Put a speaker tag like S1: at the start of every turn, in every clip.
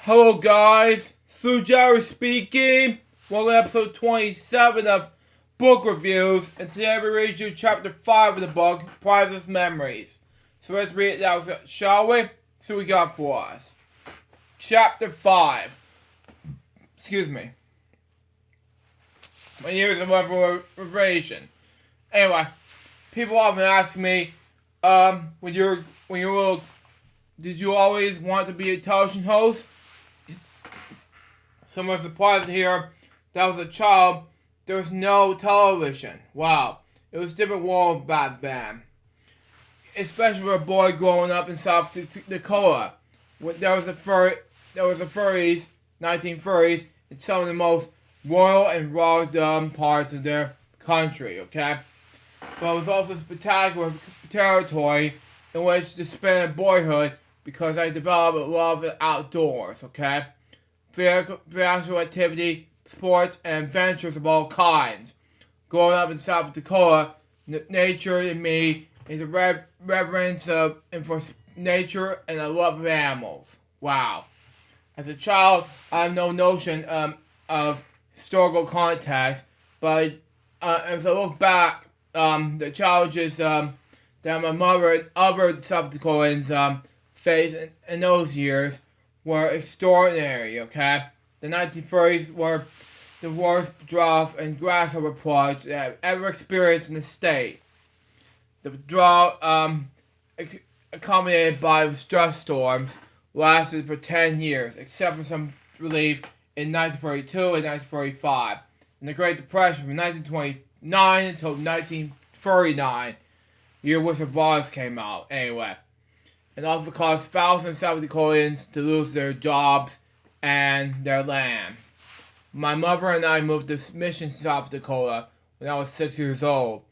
S1: Hello guys, LukeJ speaking. Welcome to episode 27 of Book Reviews, and today we read you chapter 5 of the book, Priceless Memories. So let's read it out, shall we? See what we got for us. Chapter 5. Excuse me. My years of revelation. Anyway, people often ask me, when you were little, did you always want to be a television host? So much surprised to hear that as a child, there was no television. Wow. It was a different world back then. Especially for a boy growing up in South Dakota. There was the 30s, 1930s, in some of the most royal and raw parts of their country, okay? But it was also a spectacular territory in which to spend boyhood because I developed a love of the outdoors, okay? Physical activity, sports, and adventures of all kinds. Growing up in South Dakota, nature in me is a reverence for nature and a love of animals. Wow. As a child, I have no notion of historical context, but as I look back, the challenges that my mother and other South Dakotans faced in those years were extraordinary, okay? The 1930s were the worst drought and grasshopper plagues that I've ever experienced in the state. The drought, accompanied by stress storms, lasted for 10 years, except for some relief in 1942 and 1945. And the Great Depression from 1929 until 1939, year Wizard of Oz came out, anyway. And also caused thousands of South Dakotans to lose their jobs and their land. My mother and I moved to Mission, South Dakota when I was 6 years old,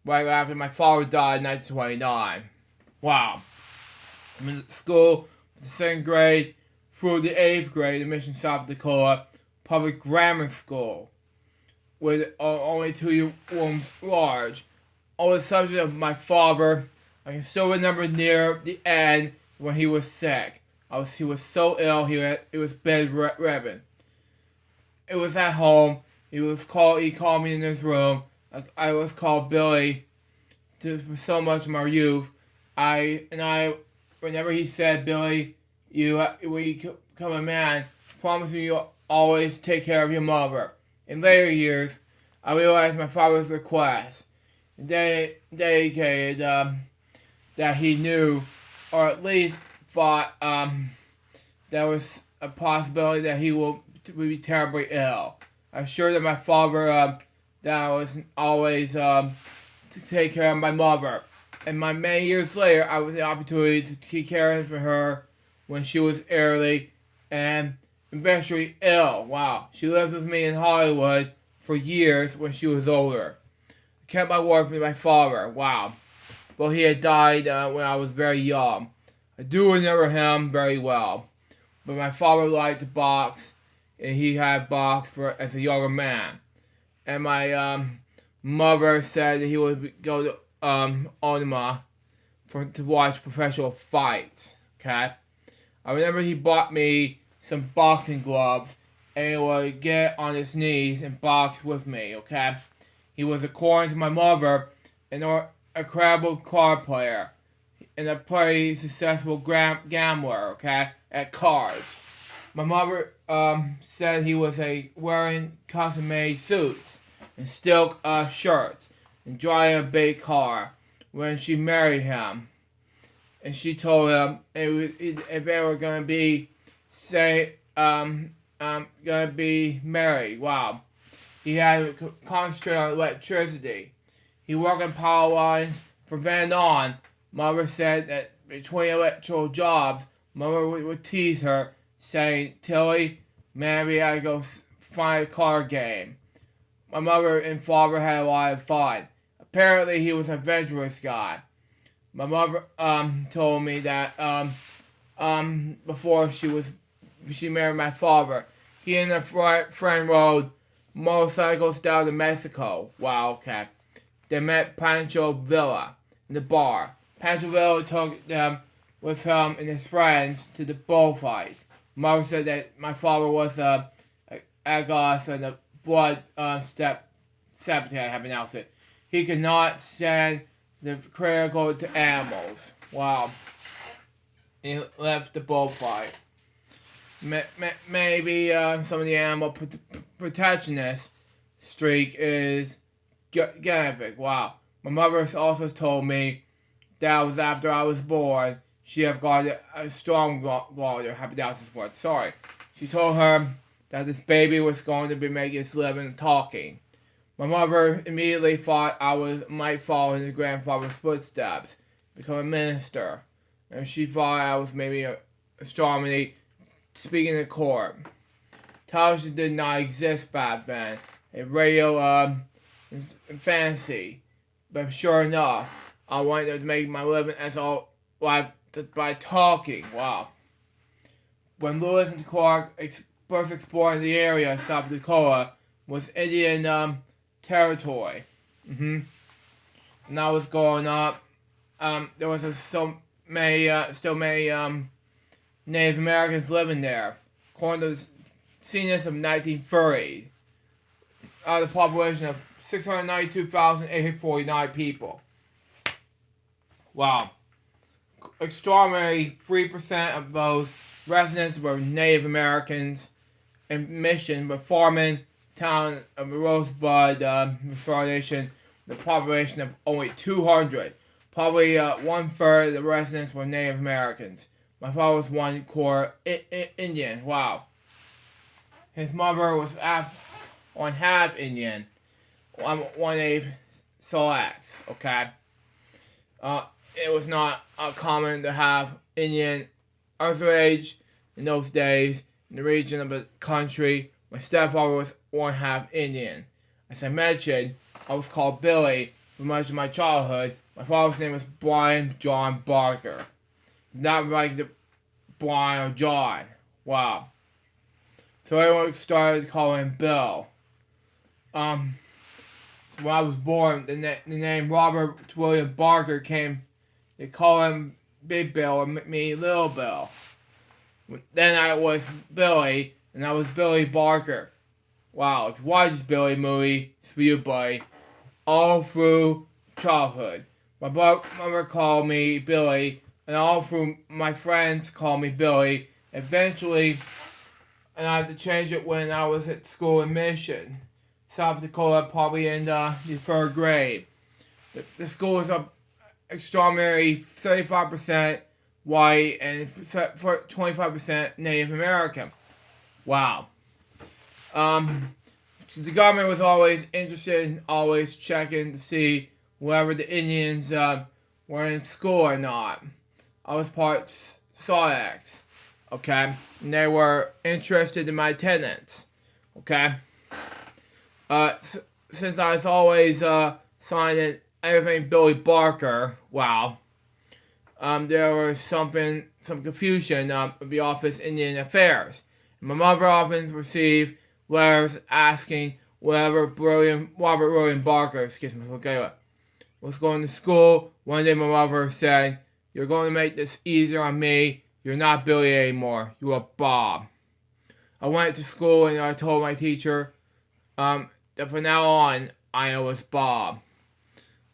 S1: right after my father died in 1929. Wow. I'm in school from the 2nd grade through the 8th grade in Mission, South Dakota public grammar school, with only 2 rooms large. On the subject of my father, I can still remember near the end when he was sick. He was so ill, he was bedridden. It was at home. He called me in his room. I was called Billy for so much of my youth. Whenever he said, Billy, when you become a man, promise me you'll always take care of your mother. In later years, I realized my father's request. Dedicated that he knew, or at least thought there was a possibility that he will be terribly ill. I assured my father that I was always to take care of my mother. And many years later, I was the opportunity to take care of her when she was early and eventually ill. Wow. She lived with me in Hollywood for years when she was older. I kept my word for my father. Wow. Well, he had died when I was very young. I do remember him very well. But my father liked to box, and he had boxed as a younger man. And my mother said that he would go to Onima to watch professional fights. Okay? I remember he bought me some boxing gloves, and he would get on his knees and box with me. Okay? He was, according to my mother, an incredible card player and a pretty successful gambler, okay, at cards. My mother said he was wearing custom-made suits and silk shirts and driving a big car when she married him. And she told him if they were going to be married. Wow. He had to concentrate on electricity. He worked on power lines from then on. Mother said that between electrical jobs, Mother would tease her, saying, Tilly, maybe I go find a card game. My mother and father had a lot of fun. Apparently, he was an adventurous guy. My mother told me that before she married my father, he and a friend rode motorcycles down to Mexico. Wow, okay. They met Pancho Villa in the bar. Pancho Villa took them with him and his friends to the bullfight. Mother said that my father was Agos and a blood septic, I have announced it. He could not stand the critical to animals. Wow. He left the bullfight. Maybe some of the animal protectionist streak is Ganavic. Wow. My mother also told me that was after I was born. She have got a strong water. Happy Dows's word. Sorry. She told her that this baby was going to be making its living talking. My mother immediately thought I might follow in her grandfather's footsteps, become a minister. And she thought I was maybe a astronomy speaking in court. Television did not exist back then. A radio fantasy. But sure enough, I wanted to make my living by talking. Wow. When Lewis and Clark first explored the area of South Dakota, was Indian territory. And I was growing up. There was still many Native Americans living there. According to the census of 1930, out of the population of 692,849 people. Wow. Extraordinary 3% of those residents were Native Americans, and Mission, but farming town of Rosebud Restoration, the population of only 200. Probably 1/3 of the residents were Native Americans. My father was 1/4 Indian. Wow. His mother was half Indian. 1/8 Salaks. Okay. It was not common to have Indian underage in those days in the region of the country. My stepfather was 1/2 Indian. As I mentioned, I was called Billy for much of my childhood. My father's name was Brian John Barker. Not like the Brian or John. Wow. So everyone started calling him Bill. When I was born, the name Robert William Barker came. They call him Big Bill or me Little Bill. Then I was Billy, and I was Billy Barker. Wow, if you watch this Billy movie, it's for you, buddy. All through childhood. My mother called me Billy, and all through my friends called me Billy. Eventually, and I had to change it when I was at school in Mission, South Dakota, probably in the 3rd grade. The school was extraordinary 35% white and 25% Native American. Wow. The government was always interested in always checking to see whether the Indians were in school or not. I was part Salaks, okay? And they were interested in my attendance, okay? Since I was always signing everything Billy Barker, wow, there was some confusion with the Office of Indian Affairs. And my mother often received letters asking whether Robert William Barker, was going to school. One day my mother said, "You're going to make this easier on me. You're not Billy anymore. You are Bob." I went to school and I told my teacher that from now on, I was Bob.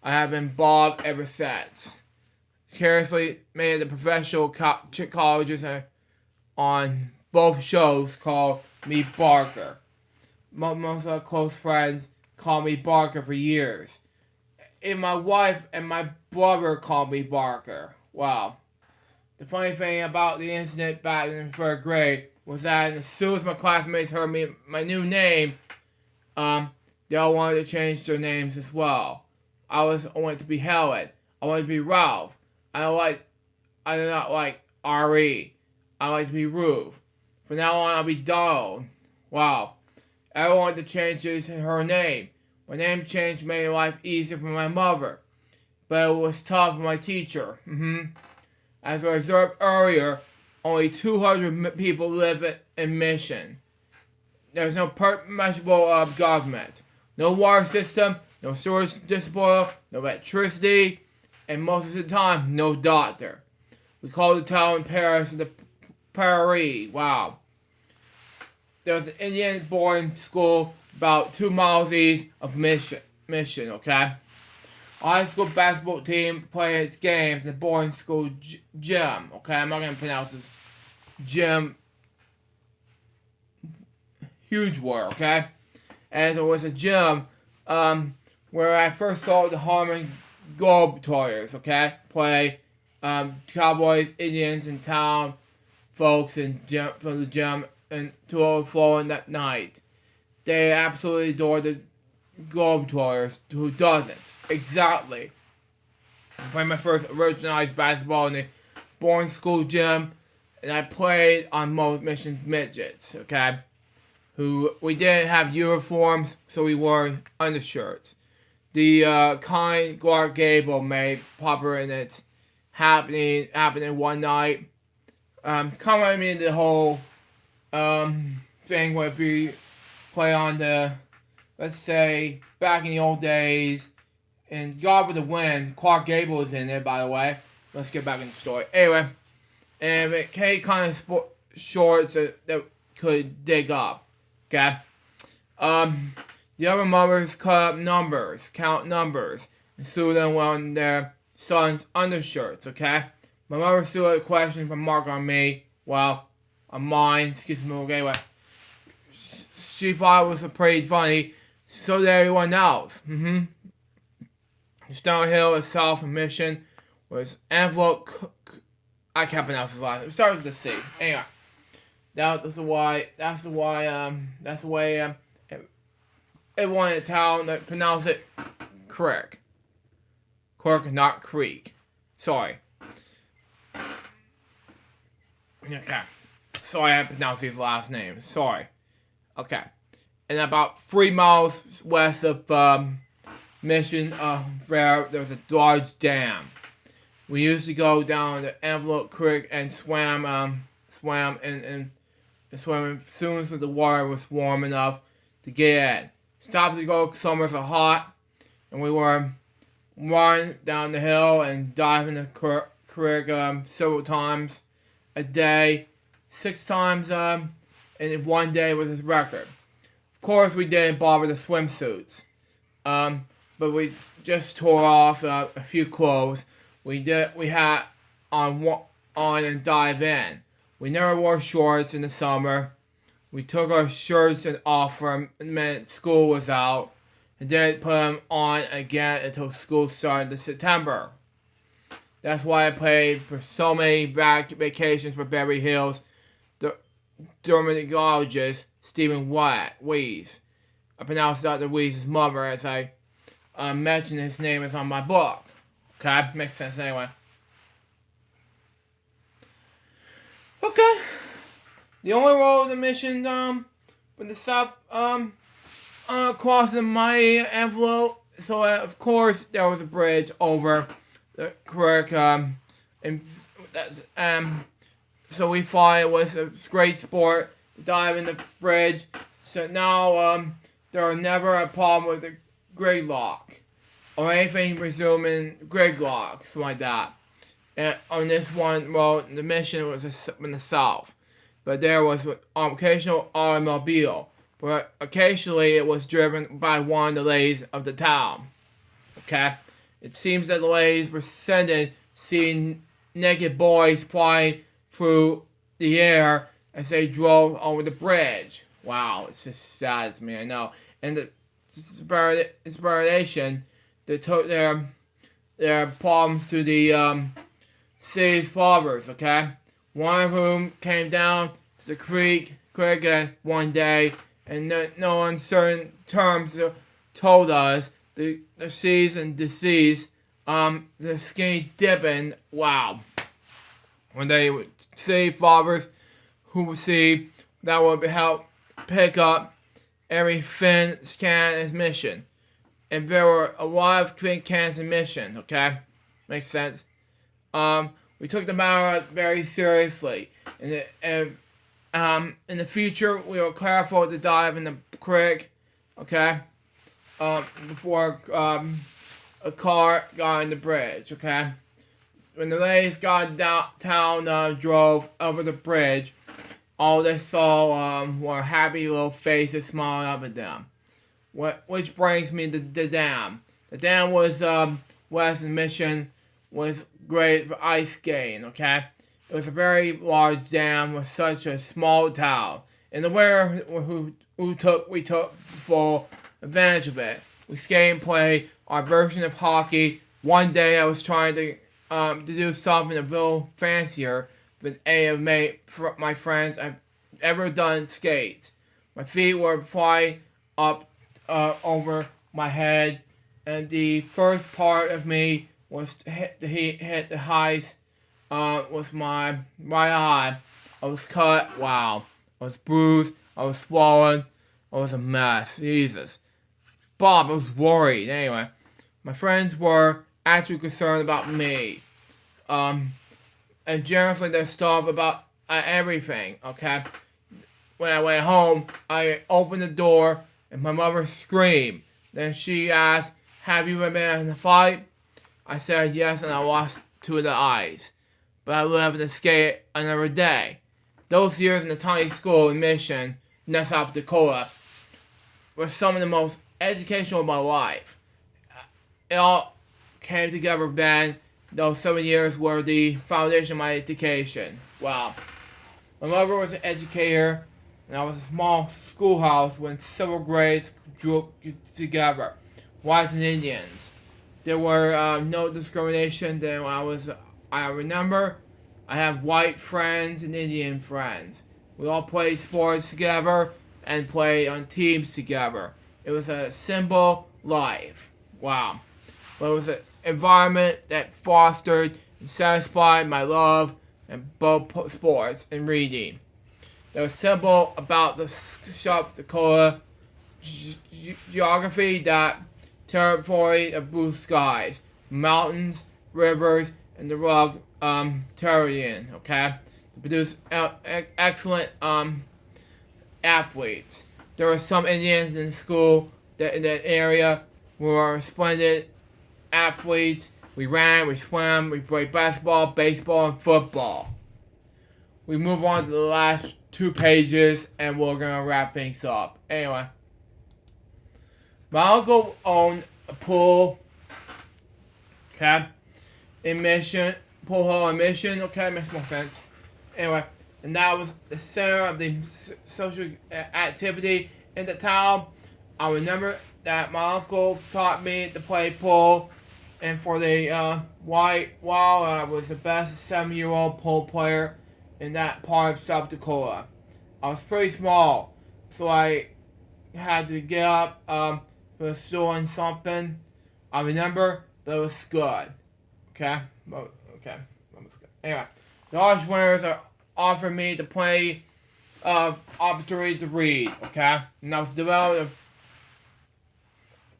S1: I have been Bob ever since. Curiously, many of the professional colleges on both shows call me Barker. Most of my close friends call me Barker for years. And my wife and my brother called me Barker. Wow. The funny thing about the incident back in 3rd grade was that as soon as my classmates heard my new name, they all wanted to change their names as well. I wanted to be Helen. I wanted to be Ralph. I do not like R.E. I like to be Ruth. From now on, I'll be Donald. Wow. Everyone wanted to change her name. My name change made life easier for my mother, but it was tough for my teacher. As I observed earlier, only 200 people live in Mission. There's no measurable government, no water system, no sewage disposal, no electricity, and most of the time, no doctor. We called the town in Paris Prairie. Wow. There was an Indian boarding school about 2 miles east of Mission, okay? Our high school basketball team played its games in the boarding school gym, okay? I'm not going to pronounce this gym. Huge word, okay? And it was a gym where I first saw the Harmon Globetrotters, okay? Play Cowboys, Indians, and town folks and from the gym and to overflowing that night. They absolutely adore the Globetrotters. Who doesn't? Exactly. I played my first originalized basketball in the boarding school gym, and I played on most Mission midgets, okay? We didn't have uniforms, so we wore undershirts. The kind Clark Gable made popular in its happening one night. Coming into the whole thing where if we play on the, let's say, back in the old days, and God with the Wind, Clark Gable is in there, by the way. Let's get back in the story. Anyway, and it came kind of shorts that could dig up, okay? The other mothers cut up numbers, count numbers, and sew them on their sons' undershirts, okay? My mother threw a question from Mark on me, well, on mine, excuse me, anyway. She thought it was pretty funny, so did everyone else. Stone Hill itself in Mission was envelope. I can't pronounce his last name. It starts with a C. Anyway, that's the way everyone in the town that pronounce it correct. Correct, not creek. Sorry. Okay. Sorry I pronounced his last name. Sorry. Okay. And about 3 miles west of Mission, there was a large dam. We used to go down the Envelope Creek and swam as soon as the water was warm enough to get in. Stopped to go, summers are hot, and we were run down the hill and dive in the creek several times a day. 6 times in one day was his record. Of course, we didn't bother the swimsuits. But we just tore off a few clothes. We had on and dive in. We never wore shorts in the summer. We took our shirts off from the minute school was out, and didn't put them on again until school started in September. That's why I played for so many vacations for Beverly Hills. The dermatologist Stephen Weiss. I pronounced Dr. Weiss's mother as I mentioned his name is on my book. Okay, makes sense anyway. Okay. The only road in the Mission, from the south, crossing my envelope. So of course there was a bridge over the creek, and that's so we thought it was a great sport to dive in the bridge. So now there was never a problem with the gridlock or anything resuming gridlock, something like that. And on this one road, the Mission was in the south, but there was an occasional automobile, but occasionally it was driven by one of the ladies of the town. Okay, it seems that the ladies were seeing naked boys flying through the air as they drove over the bridge. Wow, it's just sad to me, I know. And the inspiration, they took their problems to the city's fathers, okay? One of whom came down to the creek one day, and no uncertain terms told us the seas and disease, the skinny dipping, wow. When they would see fathers who would see that would help pick up every fin can in Mission. And there were a lot of fin cans in Mission, okay? Makes sense. We took the matter very seriously. In the future, we were careful to dive in the creek, okay? Before a car got on the bridge, okay? when the ladies got downtown, drove over the bridge, all they saw were happy little faces smiling up at them. Which brings me to the dam. The dam was West Mission was great for ice skating. Okay, it was a very large dam with such a small town. In the winter, we took full advantage of it. We skated and played our version of hockey. One day I was trying to do something a little fancier than any of my friends I've ever done skates. My feet were flying up over my head, and the first part of me was hit the highest with my right eye. I was cut. Wow. I was bruised. I was swollen. I was a mess. Jesus. Bob, I was worried. Anyway, my friends were actually concerned about me. And generously they stuff about everything. Okay. When I went home, I opened the door and my mother screamed. Then she asked, "Have you been in a fight?" I said yes, and I lost 2 of the eyes. But I lived to skate another day. Those years in the tiny school in Mission, South Dakota, were some of the most educational of my life. It all came together then. Those 7 years were the foundation of my education. Wow. My mother was an educator, and I was a small schoolhouse when several grades drew together. Whites and Indians. There were no discrimination. Then when I remember, I have white friends and Indian friends. We all played sports together and played on teams together. It was a simple life. Wow. But it was an environment that fostered and satisfied my love in both sports and reading. There was simple about the South Dakota geography, that territory of blue skies, mountains, rivers, and the rugged terrain, okay? To produce excellent athletes. There were some Indians in school in that area who were splendid athletes. We ran, we swam, we played basketball, baseball, and football. We move on to the last 2 pages, and we're going to wrap things up. Anyway. My uncle owned a pool, okay, in Mission, pool hall in Mission, okay, makes more sense. Anyway, and that was the center of the social activity in the town. I remember that my uncle taught me to play pool, and for the while I was the best 7-year-old pool player in that part of South Dakota. I was pretty small, so I had to get up was doing something. I remember that was good. Okay? Okay. That was good. Anyway, the large winners are offering me to play opportunity to read. Okay? And I was developing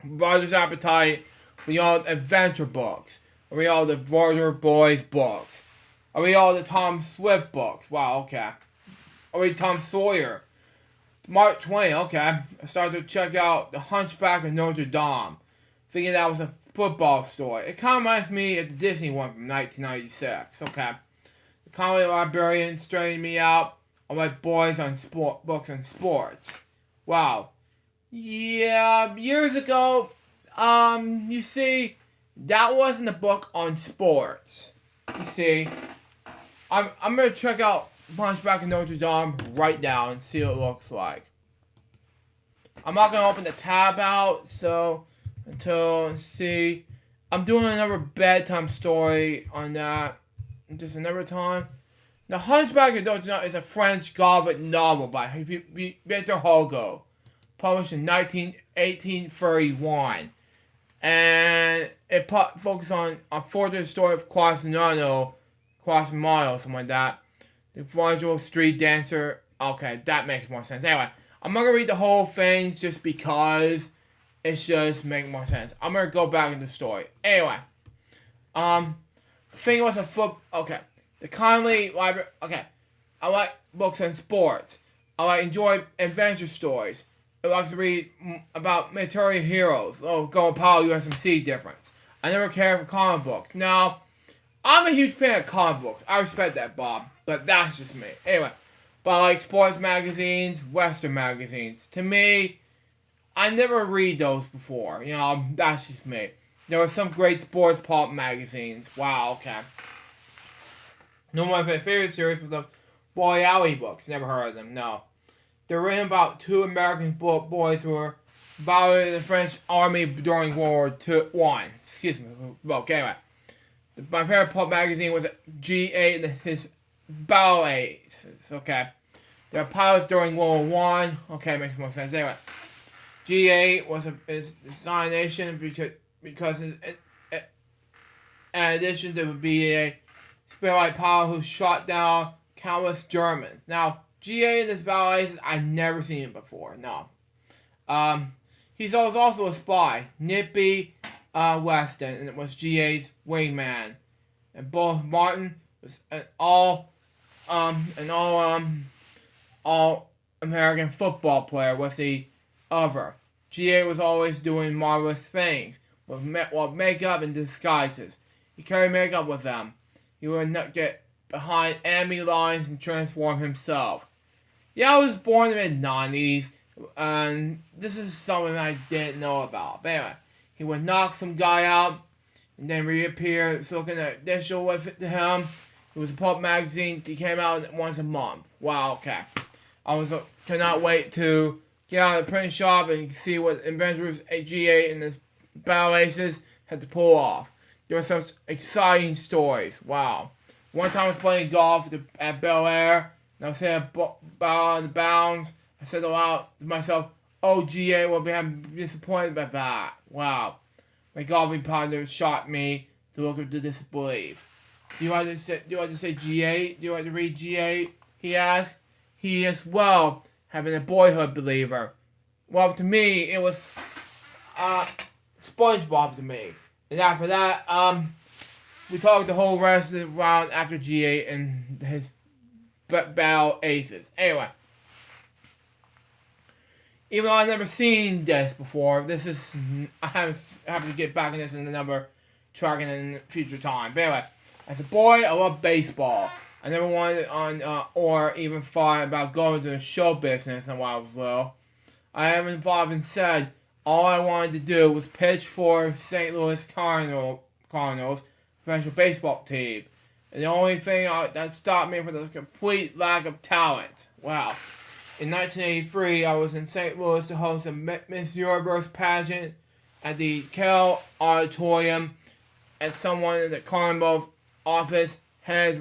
S1: a writer's appetite beyond adventure books. I read all the Roger Boys books. I read all the Tom Swift books. Wow, okay. I read Tom Sawyer. Mark Twain, okay. I started to check out The Hunchback of Notre Dame, thinking that was a football story. It kind of reminds me of the Disney one from 1996, okay. The comedy librarian straightened me out. I like boys on books on sports. Wow. Yeah, years ago, you see, that wasn't a book on sports. You see, I'm gonna check out Hunchback of Notre Dame right now and see what it looks like. I'm not gonna open the tab out, so until see. I'm doing another bedtime story on that just another time. Now, Hunchback of Notre Dame is a French Gothic novel by Victor Hugo, published in 1831, and it focuses on a fortunate story of Quasimodo, something like that. The fragile street dancer. Okay, that makes more sense. Anyway, I'm not gonna read the whole thing just because it's just making more sense. I'm gonna go back into the story. Anyway, thing was okay. The Conley Library. Okay, I like books and sports. I enjoy adventure stories. I like to read about military heroes. Oh, Go Apollo USMC difference. I never cared for comic books. Now, I'm a huge fan of comic books. I respect that, Bob. But that's just me. Anyway, but I like sports magazines, Western magazines. To me, I never read those before. You know, that's just me. There were some great sports pulp magazines. Wow, okay. One of my favorite series was the Boyali books. Never heard of them, no. They're written about two American boys who were battling the French army during World War I. Excuse me. Okay, anyway. My favorite pulp magazine was G8 and his Battle Aces. Okay. They were pilots during World War I. Okay, makes more sense. Anyway. G8 was his designation because in addition to be a Spitfire pilot who shot down countless Germans. Now, G8 and his battle aces, I've never seen him before. No. He was also a spy, Nippy Weston, and it was G8's wingman. And both Martin was an all American football player with the other. G8 was always doing marvelous things with makeup and disguises. He carried makeup with them. He would not get behind enemy lines and transform himself. Yeah, I was born in the mid-90s, and this is something I didn't know about. But anyway, he would knock some guy out, and then reappear, looking at additional with it to him. It was a pulp magazine. He came out once a month. Wow, okay. I cannot wait to get out of the print shop and see what inventors at G8 and his battle aces had to pull off. There were such exciting stories. Wow. One time I was playing golf at Bel Air, and I was hitting a ball on the bounds. I said aloud to myself, "Oh, G8 will be disappointed by that." Wow. My golfing partner shot me to look at the disbelief. Do you want to say G8? Do you want to read G8? He asked. He as well had been a boyhood believer. Well, to me, it was SpongeBob to me. And after that, we talked the whole rest of the round after G8 and his battle aces. Anyway, even though I've never seen this before, I have to get back in this in another tracking in future time. But anyway, as a boy, I love baseball. I never wanted on or even thought about going to the show business when I was little. I have involved and said all I wanted to do was pitch for St. Louis Cardinals professional baseball team. And the only thing that stopped me was a complete lack of talent. Wow. In 1983, I was in St. Louis to host a Miss Universe pageant at the Kell Auditorium, and someone in the Cardinals office had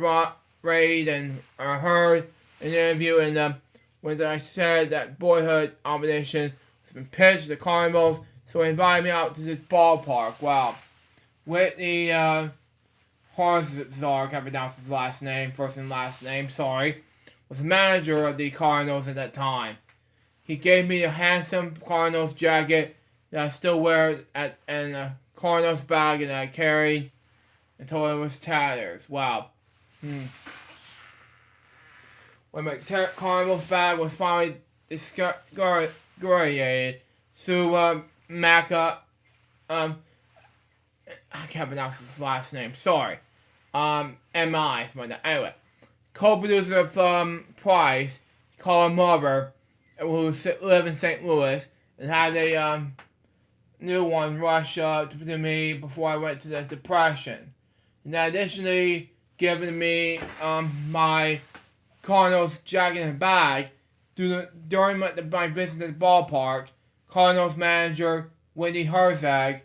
S1: read and heard an interview when I said that boyhood competition has been pitched to the Cardinals, so he invited me out to this ballpark. Wow. Whitney Harzar, I can't pronounce his last name, first and last name, sorry, was the manager of the Cardinals at that time. He gave me a handsome Cardinals jacket that I still wear and a Cardinals bag that I carried until it was tatters. Wow. When my Cardinals bag was finally discarded, Sue Maca, I can't pronounce his last name, sorry. M.I. something like that. Anyway, co-producer of Price, called her mother, who lived in St. Louis, and had a new one rush to me before I went to the Depression. And additionally, given me my Cardinals jacket and bag during my visit to the ballpark. Cardinals manager Whitney Herzog,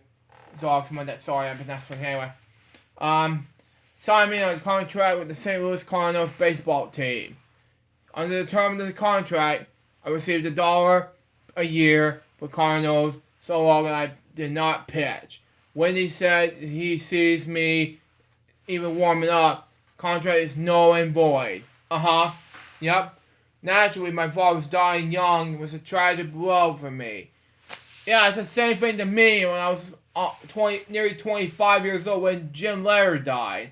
S1: sorry, I pronounced it anyway, signed me on a contract with the St. Louis Cardinals baseball team. Under the terms of the contract, I received $1 a year for Cardinals so long as I did not pitch. Whitney said he sees me even warming up. Contract is null and void. Yep. Naturally, my father was dying young. It was a tragic blow for me. Yeah, it's the same thing to me when I was nearly 25 years old when Jim Lehrer died.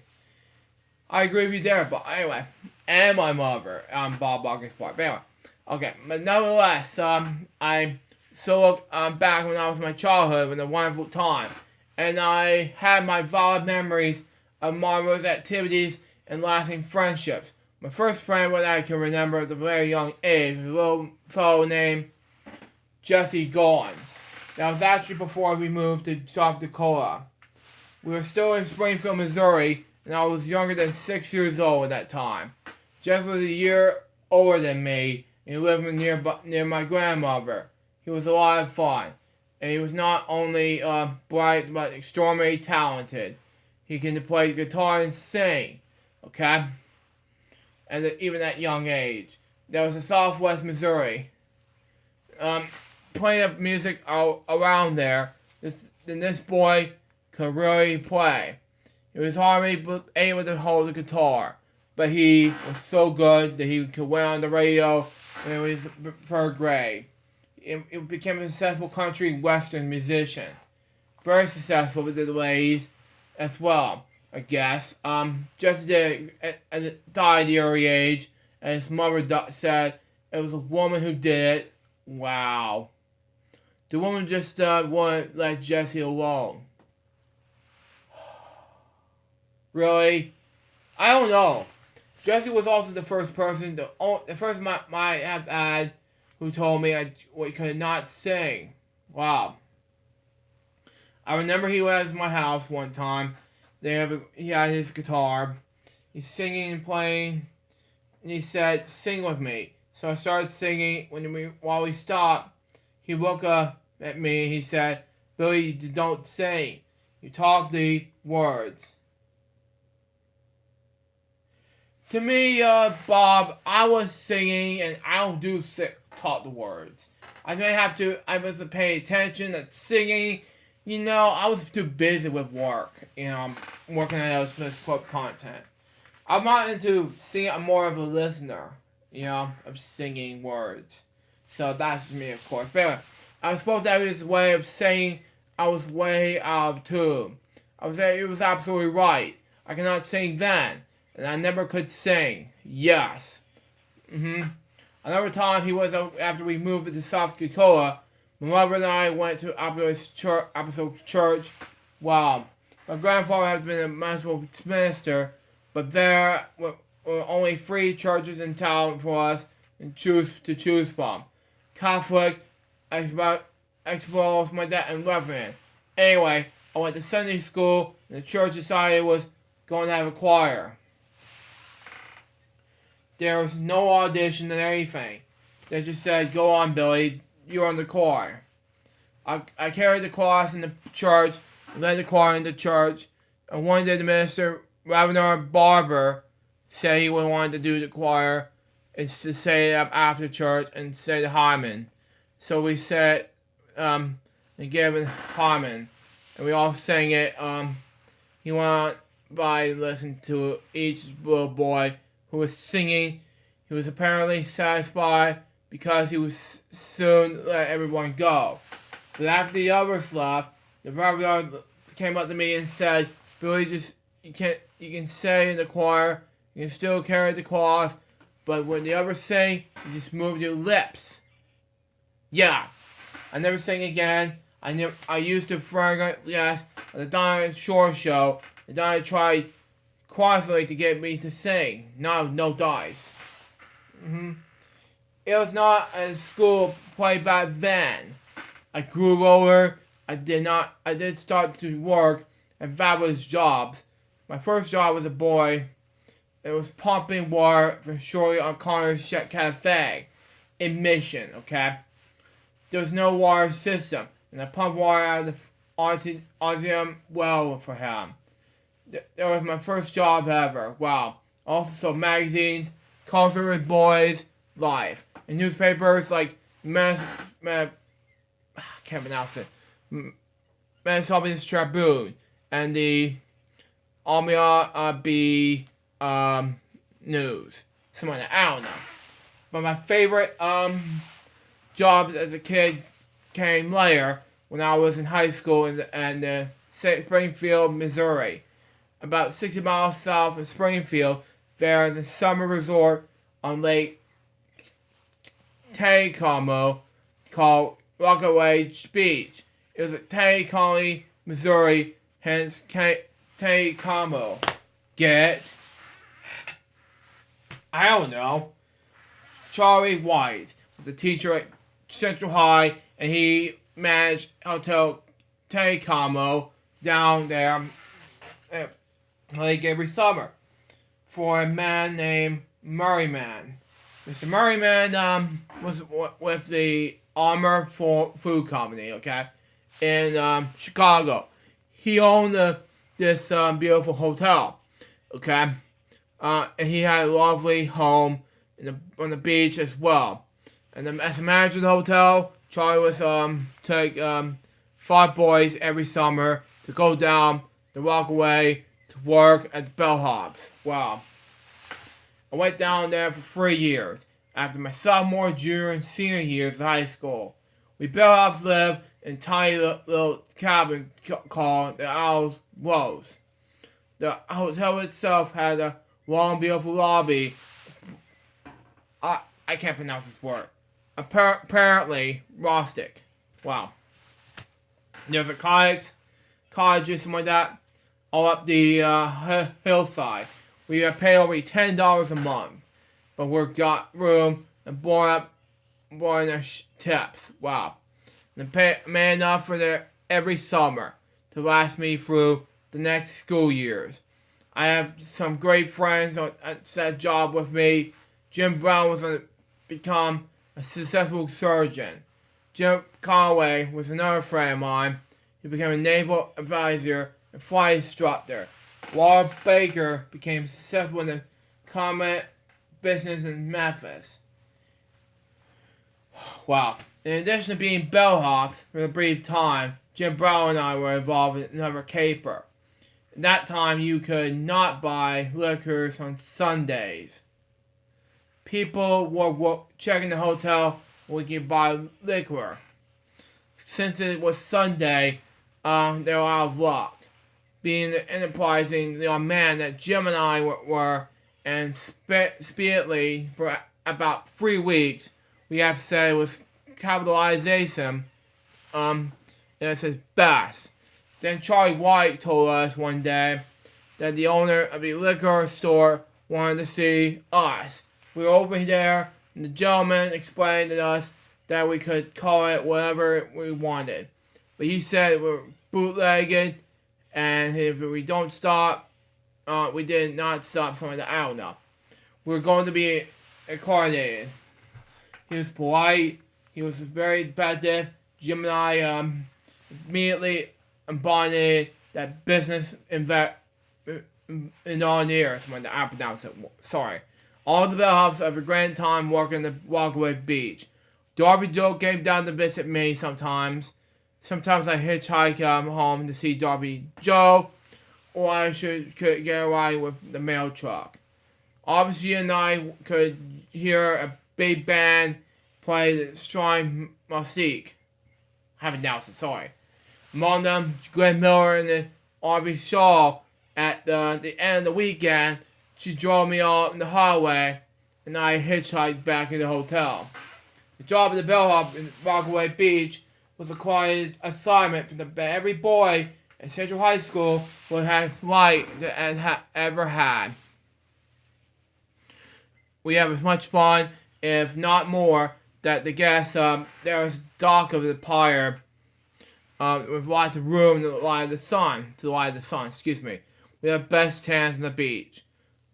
S1: I agree with you there, but anyway. And my mother, Bob Barker's part. But anyway. Okay, but nevertheless, I still look back when I was in my childhood with a wonderful time. And I had my vivid memories of marvelous activities and lasting friendships. My first friend, what I can remember at a very young age, was a little fellow named Jesse Goins. That was actually before we moved to South Dakota. We were still in Springfield, Missouri, and I was younger than 6 years old at that time. Jesse was a year older than me, and he lived near my grandmother. He was a lot of fun, and he was not only bright, but extremely talented. He can play guitar and sing, okay? And even at young age. That was in Southwest Missouri. Playing up music around there, this boy could really play. He was hardly able to hold the guitar, but he was so good that he could win on the radio when he was third grade. He became a successful country western musician. Very successful with the ladies as well, I guess. Just died at the early age, and his mother said it was a woman who did it. Wow. The woman just wouldn't let Jesse alone. Really? I don't know. Jesse was also the first person, the first I have had who told me I could not sing. Wow. I remember he was at my house one time. He had his guitar. He's singing and playing, and he said, "Sing with me." So I started singing. While we stopped, he looked up at me and he said, "Billy, you don't sing. You talk the words." To me, Bob, I was singing and I don't talk the words. I wasn't paying attention at singing. I was too busy with work. I'm working on this club content. I'm not into singing, I'm more of a listener, of singing words. So that's me, of course. But anyway, I was supposed to have this way of saying I was way out of tune. It was absolutely right. I cannot sing then. And I never could sing. Yes. Another time after we moved to South Dakota, my mother and I went to Apostolic Church. Wow. My grandfather has been a Methodist minister, but there were only 3 churches in town for us to choose from. Catholic, Expos, my dad, and Lutheran. Anyway, I went to Sunday school, and the church decided was going to have a choir. There was no audition or anything. They just said, "Go on, Billy, you're in the choir." I carried the class in the church, led the choir in the church, and one day the minister, Reverend Barber, said he wanted to do the choir and to say it up after church and say the Hyman. So we said, and gave it Hyman, and we all sang it. He went on by listening to each little boy who was singing. He was apparently satisfied because he was soon let everyone go. But after the others left, the Reverend came up to me and said, "Billy, you can say in the choir, you can still carry the cross, but when the others sing, you just move your lips." Yeah, I never sang again. I used to fragment, yes, at the Donna Shore show. The Donna tried constantly to get me to sing. No dice. It was not a school play back then. I grew older. I did start to work at fabulous jobs. My first job was a boy. It was pumping water for Shorty on Connor's Cafe in Mission, okay? There was no water system, and I pumped water out of the artesian well for him. That was my first job ever. Wow. Also sold magazines, Culture with Boys, Life, and newspapers like I can't pronounce it. Manitoba's Tribune and the Omnia B News. Something like that. I don't know. But my favorite jobs as a kid came later when I was in high school in Springfield, Missouri. About 60 miles south of Springfield, there is a summer resort on Lake Taneycomo called Rockaway Beach. It was at Taneycomo, Missouri, hence Taneycomo. Get, I don't know, Charlie White was a teacher at Central High, and he managed Hotel Tecamo down there like every summer for a man named Murrayman. Mr. Murrayman was with the Armour Food Company, okay, in Chicago. He owned this beautiful hotel, okay, and he had a lovely home on the beach as well. And as a manager of the hotel, Charlie was take 5 boys every summer to go down the Rockaway to work at the bellhops. Wow. I went down there for 3 years, after my sophomore, junior, and senior years of high school. We bellhops lived in a tiny little cabin called the Owl's Rose. The hotel itself had a long, beautiful lobby. I can't pronounce this word. Apparently rustic. Wow. There's a cottage, something like that, all up the hillside. We pay over $10 a month, but we've got room and born their tips. Wow. And pay man enough for their every summer to last me through the next school years. I have some great friends at that job with me. Jim Brown was going to become a successful surgeon. Jim Conway was another friend of mine. He became a naval advisor and flight instructor. Walter Baker became successful in the combat business in Memphis. Wow. In addition to being bellhops for a brief time, Jim Brown and I were involved in another caper. At that time, you could not buy liquors on Sundays. People were checking the hotel when you could buy liquor. Since it was Sunday, they were out of luck. Being the enterprising young man that Jim and I were, and speedily, for about 3 weeks, we have to say it was capitalization, it's his best. Then Charlie White told us one day that the owner of the liquor store wanted to see us. We were over there, and the gentleman explained to us that we could call it whatever we wanted. But he said we were bootlegged, and if we don't stop, we did not stop, something that I don't know. We were going to be incarnated. He was polite. He was very effective. Jim and I immediately embodied that business in all years when I pronounce it. Sorry. All the bellhops have a grand time working the Rockaway Beach. Darby Joe came down to visit me sometimes. Sometimes I hitchhike home to see Darby Joe, or I could get a ride with the mail truck. Obviously, and I could hear a big band play the Shrine Musique. I haven't announced it, sorry. Among them, Glenn Miller and R.B. Shaw. At the end of the weekend, she drove me out in the highway, and I hitchhiked back in the hotel. The job of the bellhop in Rockaway Beach was a quiet assignment for every boy at Central High School would have light that ever had. We have as much fun, if not more, that the guests, there was dock of the pier, with lots of room to light the sun, excuse me. We have best chance on the beach.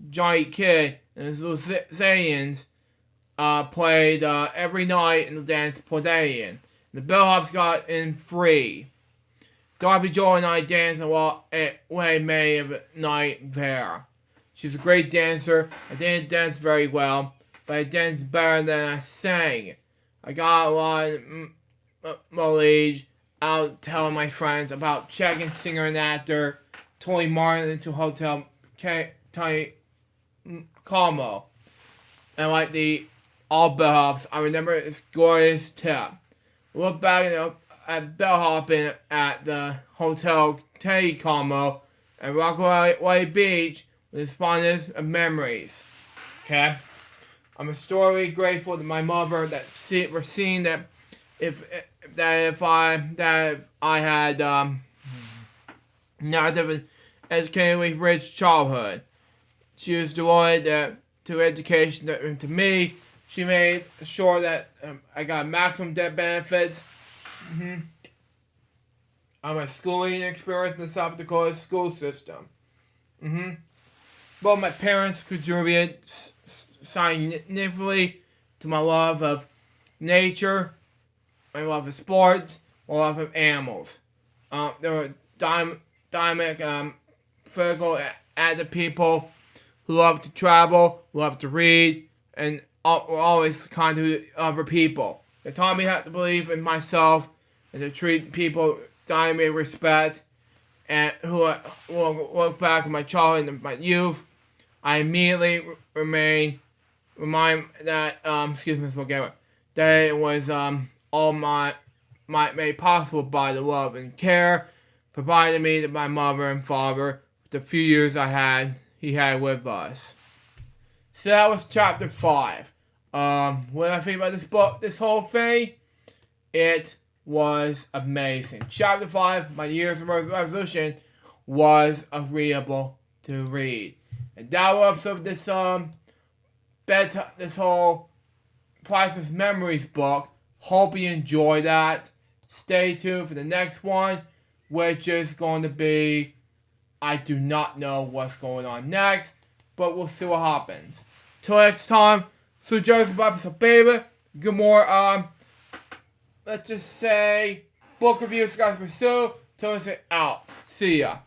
S1: Johnny Kidd and his Lusitanians played every night in the dance palladium. The bellhops got in free. Darby Joe and I danced away May of night there. She's a great dancer. I didn't dance very well, but I danced better than I sang. I got a lot of mileage out telling my friends about checking singer and actor Tony Martin into Hotel Tony Como. And like the all bellhops, I remember this glorious tip. Look back at bellhopping at the Hotel Tecamo at Rockaway Beach with the fondest of memories. Okay? I'm extremely grateful to my mother that we're seeing that if I had not an educated rich childhood. She was devoted to education and to me. She made sure that I got maximum debt benefits. On my schooling experience in the South Dakota school system. Both my parents contributed significantly to my love of nature, my love of sports, my love of animals. They were dynamic, physical, active people who love to travel, love to read, and were always kind to other people. They taught me how to believe in myself and to treat people with respect. And who I look back at my childhood and my youth, I immediately remind that that it was all made possible by the love and care provided me to my mother and father the few years he had with us. So that was chapter 5. What did I think about this book, this whole thing? It was amazing. Chapter 5, my Year's resolution, was agreeable to read. And that was up this this whole Priceless Memories book. Hope you enjoy that. Stay tuned for the next one, which is going to be, I do not know what's going on next, but we'll see what happens. Till next time, so Joseph Bob's baby. Good more let's just say book reviews guys pursue. Till it's out. See ya.